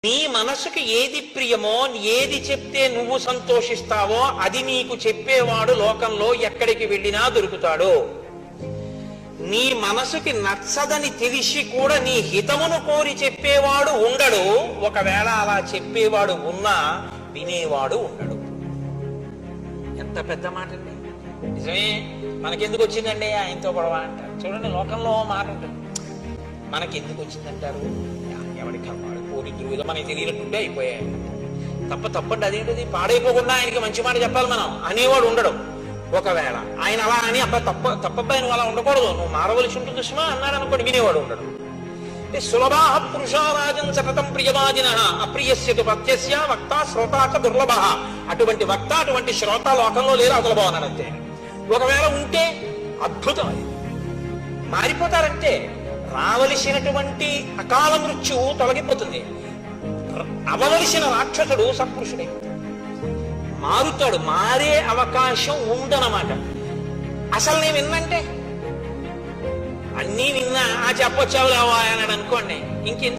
నీ మనసుకి ఏది ప్రియమో, ఏది చెప్తే నువ్వు సంతోషిస్తావో అది నీకు చెప్పేవాడు లోకంలో ఎక్కడికి వెళ్ళినా దొరుకుతాడు. నీ మనసుకి నచ్చదని తెలిసి కూడా నీ హితమును కోరి చెప్పేవాడు ఉండడు. ఒకవేళ అలా చెప్పేవాడు ఉన్నా వినేవాడు ఉండడు. ఎంత పెద్ద మాట అండి. నిజమే. మనకెందుకు వచ్చిందండి ఆయనతో గొడవ అంటారు. చూడండి, లోకంలో మాట ఉంటుంది. మనకెందుకు వచ్చిందంటారు, ఎవరి కర్మాడు కోరికలు ఏదో మనకి తెలియనట్టుంటే అయిపోయాయి. తప్పండి, అదేంటిది పాడైపోకుండా ఆయనకి మంచి మాట చెప్పాలి మనం అనేవాడు ఉండడు. ఒకవేళ ఆయన అలా అని తప్పబ్బాయి నువ్వు అలా ఉండకూడదు, నువ్వు మారవలసి ఉంటుంది సుమా అన్నాడు అనుకోండి, వినేవాడు ఉండడు. అంటే సులభా పురుషారాజన్ సతతం ప్రియవాదిన అప్రియస్యతు పత్యస్య వక్త శ్రోతాక దుర్లభ. అటువంటి వక్త, అటువంటి శ్రోత లోకంలో లేరు, అదులభం అన్నాడు అంతే. ఒకవేళ ఉంటే అద్భుతం, అది మారిపోతారంటే రావలసినటువంటి అకాల మృత్యువు తొలగిపోతుంది. అవలసిన రాక్షసుడు సత్పురుషుడైపోతాడు, మారుతాడు. మారే అవకాశం ఉందన్నమాట. అసలు నేను విన్నంటే అన్నీ విన్నా చెప్పొచ్చావు లేవా అని అనుకోండి, ఇంకెందుకు